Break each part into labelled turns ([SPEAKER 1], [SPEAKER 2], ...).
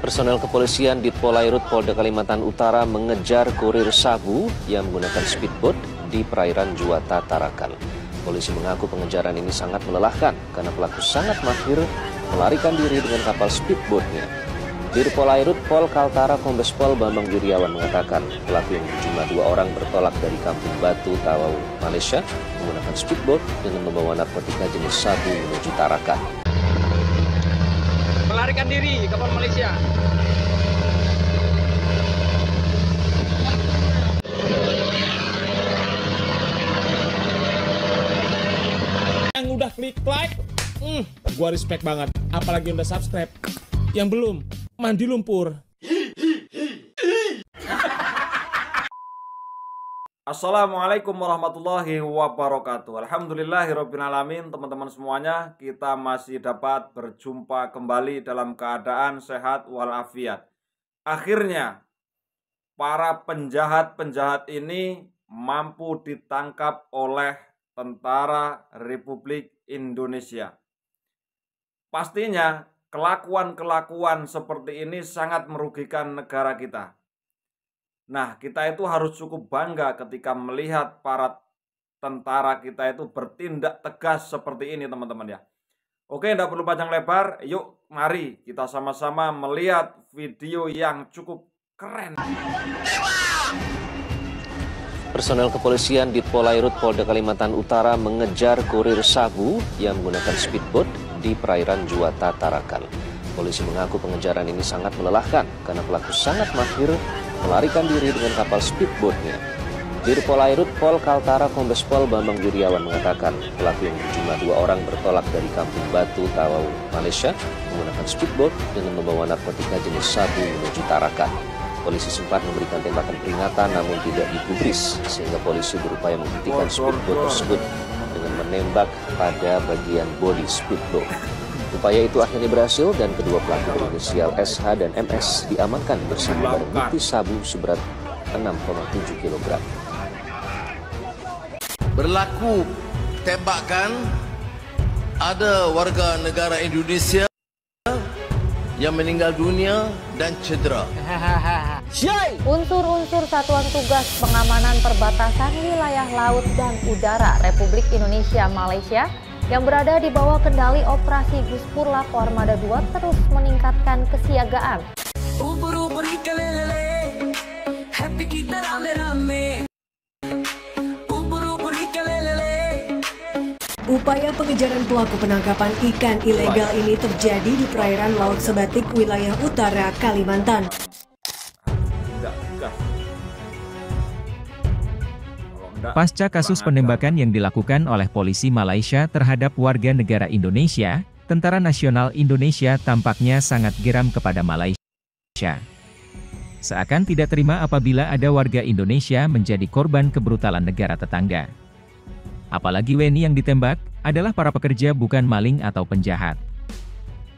[SPEAKER 1] Personel kepolisian di Polairut Polda Kalimantan Utara mengejar kurir sabu yang menggunakan speedboat di perairan Juwata, Tarakan. Polisi mengaku pengejaran ini sangat melelahkan karena pelaku sangat mahir melarikan diri dengan kapal speedboatnya. Dir Polairut Pol Kaltara Kombes Pol Bambang Juriawan mengatakan pelaku yang berjumlah 2 orang bertolak dari Kampung Batu, Tawau, Malaysia menggunakan speedboat dengan membawa narkotika jenis sabu menuju Tarakan.
[SPEAKER 2] Melarikan diri kapal Malaysia.
[SPEAKER 3] Yang udah klik like, gua respect banget. Apalagi udah subscribe. Yang belum, mandi lumpur.
[SPEAKER 4] Assalamualaikum warahmatullahi wabarakatuh. Alhamdulillahirrabbilalamin. Teman-teman semuanya, kita masih dapat berjumpa kembali dalam keadaan sehat walafiat. Akhirnya para penjahat-penjahat ini mampu ditangkap oleh Tentara Republik Indonesia. Pastinya kelakuan-kelakuan seperti ini sangat merugikan negara kita. Nah, kita itu harus cukup bangga ketika melihat para tentara kita itu bertindak tegas seperti ini, teman-teman ya. Oke, tidak perlu panjang lebar, yuk mari kita sama-sama melihat video yang cukup keren.
[SPEAKER 1] Personel kepolisian di Polairut Polda Kalimantan Utara mengejar kurir sabu yang menggunakan speedboat di perairan Juwata, Tarakan. Polisi mengaku pengejaran ini sangat melelahkan karena pelaku sangat mahir melarikan diri dengan kapal speedboatnya. Dir Polairut Pol Kaltara Kombes Pol Bambang Juriawan mengatakan pelaku yang berjumlah 2 orang bertolak dari Kampung Batu, Tawau, Malaysia menggunakan speedboat dengan membawa narkotika jenis sabu menuju Tarakan. Polisi sempat memberikan tembakan peringatan namun tidak digubris sehingga polisi berupaya menghentikan speedboat tersebut dengan menembak pada bagian bodi speedboat. Upaya itu akhirnya berhasil dan kedua pelaku berinisial SH dan MS diamankan bersama barang bukti sabu seberat 6,7 kg.
[SPEAKER 5] Berlaku tembakan, ada warga negara Indonesia yang meninggal dunia dan cedera.
[SPEAKER 6] Unsur-unsur Satuan Tugas Pengamanan Perbatasan Wilayah Laut dan Udara Republik Indonesia Malaysia yang berada di bawah kendali operasi Guspur Lako Armada 2 terus meningkatkan kesiagaan.
[SPEAKER 7] Upaya pengejaran pelaku penangkapan ikan ilegal ini terjadi di perairan Laut Sebatik, wilayah utara Kalimantan.
[SPEAKER 8] Pasca kasus penembakan yang dilakukan oleh polisi Malaysia terhadap warga negara Indonesia, Tentara Nasional Indonesia tampaknya sangat geram kepada Malaysia. Seakan tidak terima apabila ada warga Indonesia menjadi korban kebrutalan negara tetangga. Apalagi WNI yang ditembak adalah para pekerja bukan maling atau penjahat.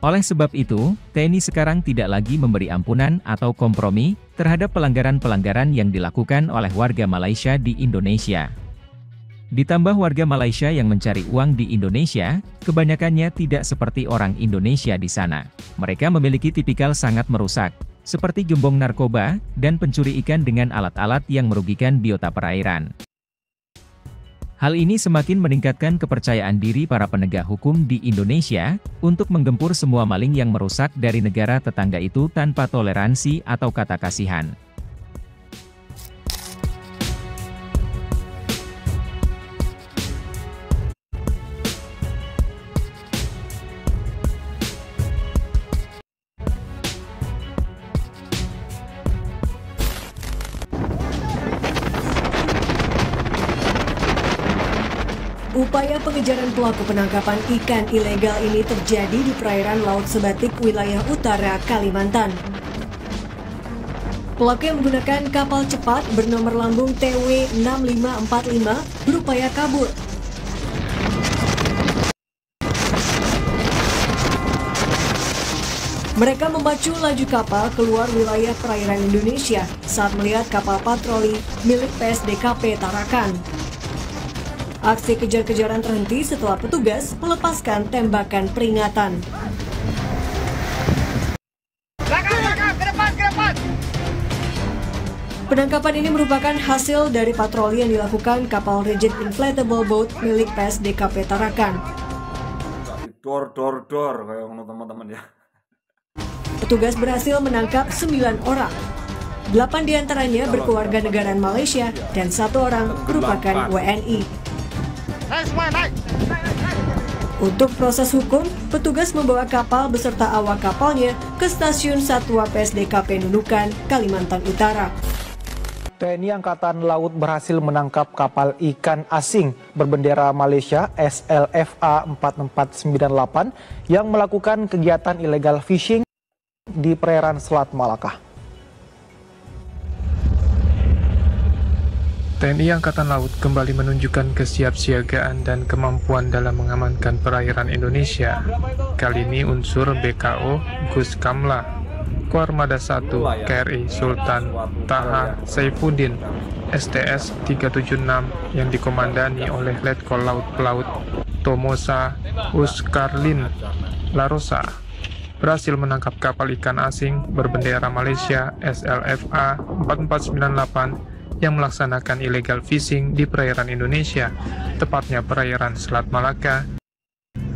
[SPEAKER 8] Oleh sebab itu, TNI sekarang tidak lagi memberi ampunan atau kompromi terhadap pelanggaran-pelanggaran yang dilakukan oleh warga Malaysia di Indonesia. Ditambah warga Malaysia yang mencari uang di Indonesia, kebanyakannya tidak seperti orang Indonesia di sana. Mereka memiliki tipikal sangat merusak, seperti gembong narkoba, dan pencuri ikan dengan alat-alat yang merugikan biota perairan. Hal ini semakin meningkatkan kepercayaan diri para penegak hukum di Indonesia untuk menggempur semua maling yang merusak dari negara tetangga itu tanpa toleransi atau kata kasihan.
[SPEAKER 7] Upaya pengejaran pelaku penangkapan ikan ilegal ini terjadi di perairan Laut Sebatik, wilayah utara Kalimantan. Pelaku yang menggunakan kapal cepat bernomor lambung TW6545 berupaya kabur. Mereka memacu laju kapal keluar wilayah perairan Indonesia saat melihat kapal patroli milik PSDKP Tarakan. Aksi kejar-kejaran terhenti setelah petugas melepaskan tembakan peringatan.
[SPEAKER 2] Belakang!
[SPEAKER 7] Penangkapan ini merupakan hasil dari patroli yang dilakukan kapal rigid inflatable boat milik PSDKP Tarakan.
[SPEAKER 4] Dor kayak ngono teman-teman ya.
[SPEAKER 7] Petugas berhasil menangkap 9 orang. 8 diantaranya berkeluarga negaraan Malaysia dan 1 orang merupakan WNI. Untuk proses hukum, petugas membawa kapal beserta awak kapalnya ke Stasiun Satwa PSDKP Nunukan, Kalimantan Utara.
[SPEAKER 9] TNI Angkatan Laut berhasil menangkap kapal ikan asing berbendera Malaysia SLFA 4498 yang melakukan kegiatan illegal fishing di perairan Selat Malaka.
[SPEAKER 10] TNI Angkatan Laut kembali menunjukkan kesiapsiagaan dan kemampuan dalam mengamankan perairan Indonesia. Kali ini unsur BKO Gus Kamla, Koarmada 1 KRI Sultan Taha Saifuddin STS 376 yang dikomandani oleh Letkol Laut Pelaut Tomosa Uskarlin Larosa berhasil menangkap kapal ikan asing berbendera Malaysia SLFA 4498 yang melaksanakan illegal fishing di perairan Indonesia, tepatnya perairan Selat Malaka,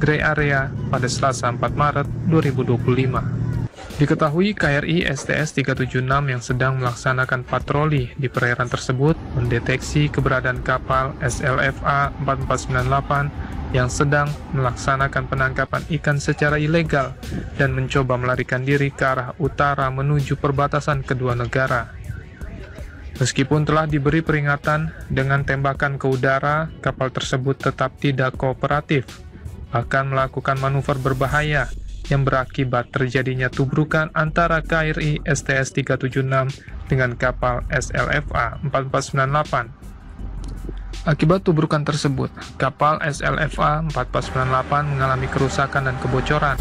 [SPEAKER 10] Grey Area pada Selasa 4 Maret 2025. Diketahui KRI STS 376 yang sedang melaksanakan patroli di perairan tersebut mendeteksi keberadaan kapal SLFA 4498 yang sedang melaksanakan penangkapan ikan secara ilegal dan mencoba melarikan diri ke arah utara menuju perbatasan kedua negara. Meskipun telah diberi peringatan dengan tembakan ke udara, kapal tersebut tetap tidak kooperatif, bahkan melakukan manuver berbahaya yang berakibat terjadinya tubrukan antara KRI STS 376 dengan kapal SLFA 4498. Akibat tubrukan tersebut, kapal SLFA 4498 mengalami kerusakan dan kebocoran.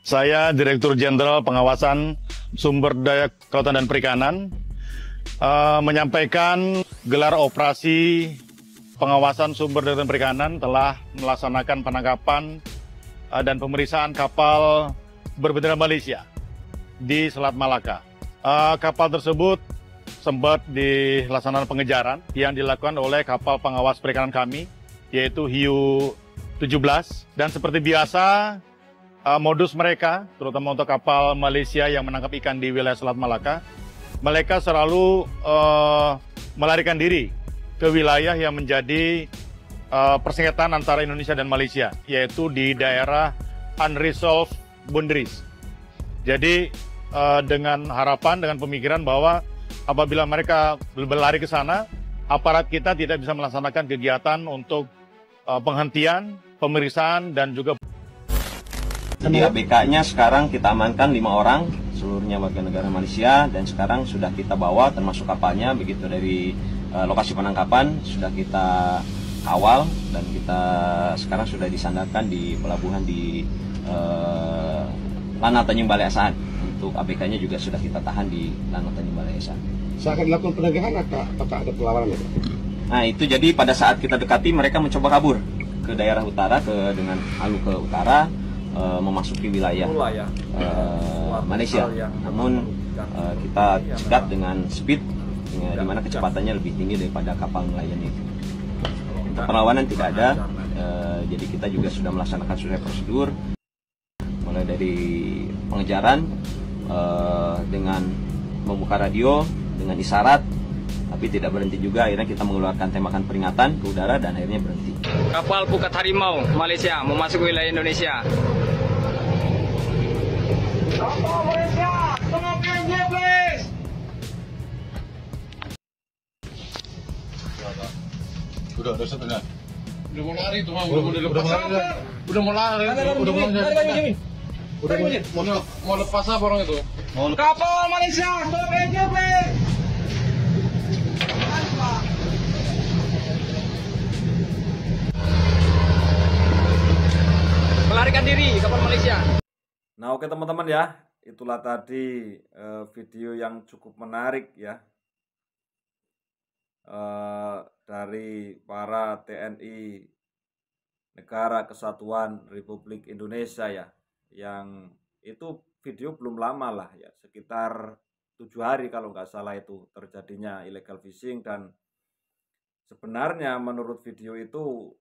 [SPEAKER 11] Saya Direktur Jenderal Pengawasan Sumber Daya Kelautan dan Perikanan menyampaikan gelar operasi pengawasan sumber daya dan perikanan telah melaksanakan penangkapan dan pemeriksaan kapal berbendera Malaysia di Selat Malaka. Kapal tersebut sempat dilaksanakan pengejaran yang dilakukan oleh kapal pengawas perikanan kami, yaitu Hiu 17. Dan seperti biasa, modus mereka, terutama untuk kapal Malaysia yang menangkap ikan di wilayah Selat Malaka, mereka selalu melarikan diri ke wilayah yang menjadi persengketaan antara Indonesia dan Malaysia, yaitu di daerah unresolved boundaries. Jadi dengan harapan, dengan pemikiran bahwa apabila mereka berlari ke sana, aparat kita tidak bisa melaksanakan kegiatan untuk penghentian, pemeriksaan, dan juga...
[SPEAKER 12] Jadi ABK-nya sekarang kita amankan 5 orang, seluruhnya warga negara Malaysia, dan sekarang sudah kita bawa termasuk kapalnya, begitu dari lokasi penangkapan sudah kita kawal dan kita sekarang sudah disandarkan di pelabuhan di Lanao Tanjung Balai Asahan. Untuk ABK-nya juga sudah kita tahan di Lanao Tanjung Balai Asahan. Saat dilakukan penegahan apakah ada perlawanan? Nah itu jadi pada saat kita dekati mereka mencoba kabur ke daerah utara, dengan halu ke utara, memasuki wilayah Malaysia. Namun kita cegat dengan speed di mana kecepatannya lebih tinggi daripada kapal nelayan itu. Perlawanan tidak ada, jadi kita juga sudah melaksanakan sesuai prosedur, mulai dari pengejaran dengan membuka radio, dengan isyarat, tapi tidak berhenti juga. Akhirnya kita mengeluarkan tembakan peringatan ke udara dan akhirnya berhenti.
[SPEAKER 2] Kapal Pukat Harimau Malaysia memasuki wilayah Indonesia. Kapal Malaysia, pengapiannya please.
[SPEAKER 11] Udah setengah.
[SPEAKER 13] Udah mau lari tuh, udah mau lari, mau lepas apa orang itu?
[SPEAKER 2] Kapal Malaysia, pengapiannya please. Melarikan diri kapal Malaysia.
[SPEAKER 4] Nah oke teman-teman ya, itulah tadi video yang cukup menarik ya. Dari para TNI Negara Kesatuan Republik Indonesia ya, yang itu video belum lama lah ya, sekitar hari kalau nggak salah itu terjadinya illegal fishing. Dan sebenarnya menurut video itu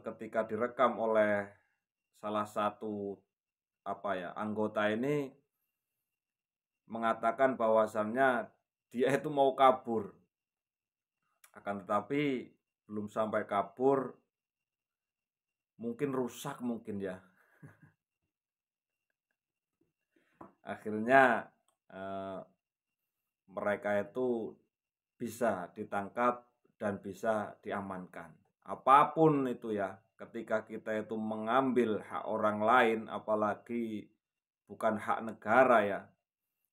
[SPEAKER 4] ketika direkam oleh salah satu anggota ini mengatakan bahwasannya dia itu mau kabur, akan tetapi belum sampai kabur mungkin rusak mungkin ya. Akhirnya mereka itu bisa ditangkap dan bisa diamankan. Apapun itu ya, ketika kita itu mengambil hak orang lain, apalagi bukan hak negara ya,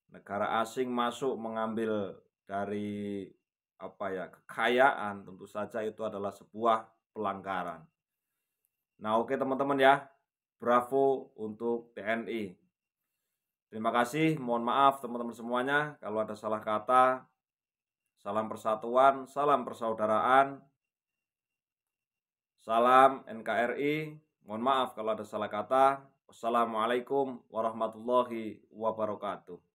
[SPEAKER 4] negara asing masuk mengambil dari kekayaan, tentu saja itu adalah sebuah pelanggaran. Nah, oke teman-teman ya, bravo untuk TNI. Terima kasih, mohon maaf teman-teman semuanya kalau ada salah kata. Salam persatuan, salam persaudaraan, salam NKRI. Mohon maaf kalau ada salah kata. Wassalamualaikum warahmatullahi wabarakatuh.